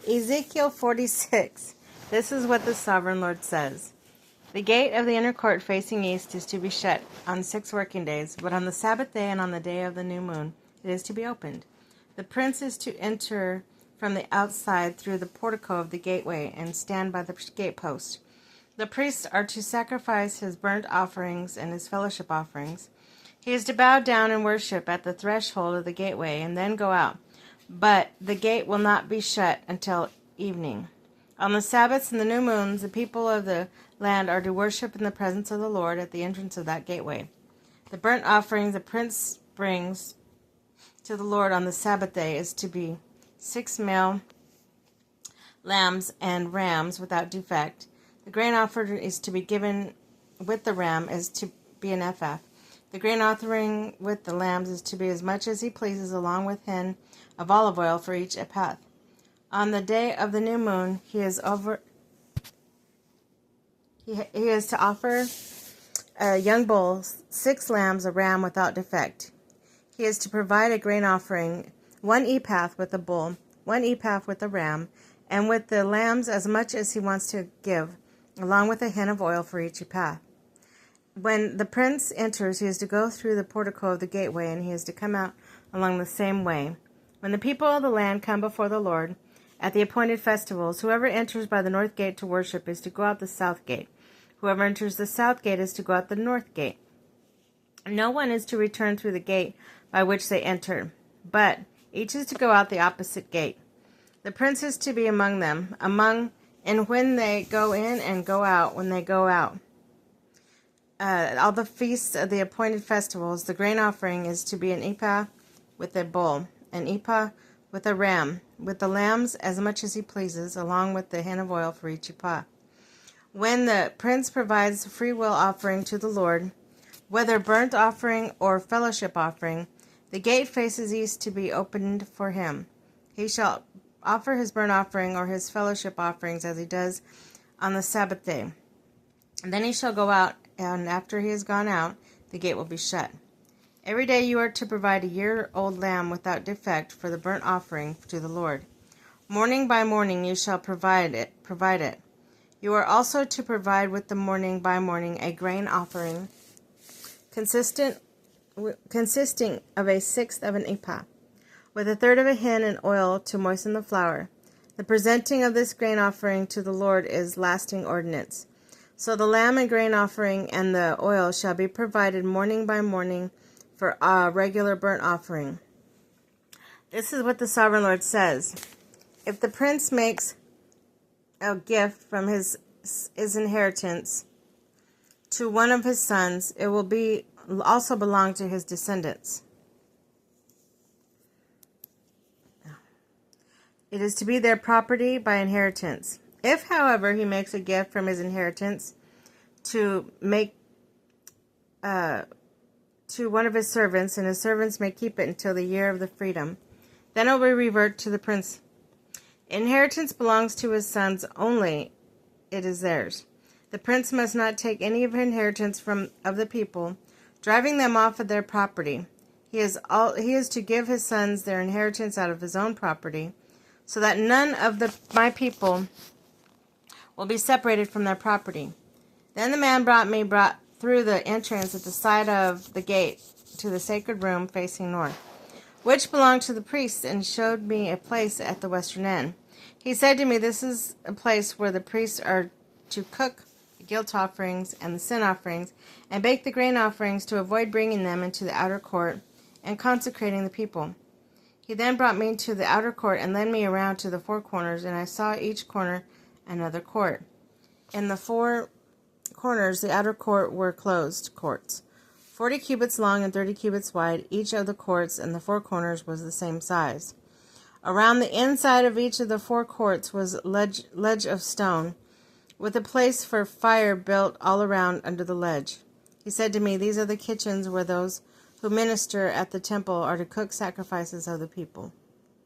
Ezekiel 46. This is what the Sovereign Lord says. The gate of the inner court facing east is to be shut on 6 working days, but on the Sabbath day and on the day of the new moon it is to be opened. The prince is to enter from the outside through the portico of the gateway and stand by the gatepost. The priests are to sacrifice his burnt offerings and his fellowship offerings. He is to bow down and worship at the threshold of the gateway and then go out. But the gate will not be shut until evening. On the Sabbaths and the new moons, the people of the land are to worship in the presence of the Lord at the entrance of that gateway. The burnt offerings the prince brings to the Lord on the Sabbath day is to be 6 male lambs and rams without defect. The grain offered is to be given with the ram is to be an ephah. The grain offering with the lambs is to be as much as he pleases, along with hin of olive oil for each ephah. On the day of the new moon, he is to offer a young bull, 6 lambs, a ram without defect. He is to provide a grain offering, 1 ephah with the bull, 1 ephah with the ram, and with the lambs as much as he wants to give, along with a hin of oil for each ephah. When the prince enters, he is to go through the portico of the gateway, and he is to come out along the same way. When the people of the land come before the Lord at the appointed festivals, whoever enters by the north gate to worship is to go out the south gate. Whoever enters the south gate is to go out the north gate. No one is to return through the gate by which they enter, but each is to go out the opposite gate. The prince is to be among them, and when they go in and go out, when they go out. All the feasts of the appointed festivals, the grain offering is to be an ephah with a bull, an ephah with a ram, with the lambs as much as he pleases, along with the hin of oil for each ephah. When the prince provides a free will offering to the Lord, whether burnt offering or fellowship offering, the gate faces east to be opened for him. He shall offer his burnt offering or his fellowship offerings as he does on the Sabbath day. And then he shall go out, and after he has gone out, the gate will be shut. Every day you are to provide a year-old lamb without defect for the burnt offering to the Lord. Morning by morning you shall provide it. You are also to provide with the morning by morning a grain offering consisting of a sixth of an ephah, with a third of a hin in oil to moisten the flour. The presenting of this grain offering to the Lord is lasting ordinance. So the lamb and grain offering and the oil shall be provided morning by morning for a regular burnt offering. This is what the Sovereign Lord says. If the prince makes a gift from his inheritance to one of his sons, it will also belong to his descendants. It is to be their property by inheritance. If, however, he makes a gift from his inheritance to one of his servants, and his servants may keep it until the year of the freedom, then it will revert to the prince. Inheritance belongs to his sons only; it is theirs. The prince must not take any of inheritance of the people, driving them off of their property. He is to give his sons their inheritance out of his own property, so that none of my people will be separated from their property. Then the man brought through the entrance at the side of the gate to the sacred room facing north, which belonged to the priests, and showed me a place at the western end. He said to me, "This is a place where the priests are to cook the guilt offerings and the sin offerings, and bake the grain offerings, to avoid bringing them into the outer court and consecrating the people." He then brought me to the outer court and led me around to the 4 corners, and I saw each corner another court. In the 4 corners, the outer court were closed courts, 40 cubits long and 30 cubits wide. Each of the courts and the 4 corners was the same size. Around the inside of each of the 4 courts was ledge of stone, with a place for fire built all around under the ledge. He said to me, "These are the kitchens where those who minister at the temple are to cook sacrifices of the people."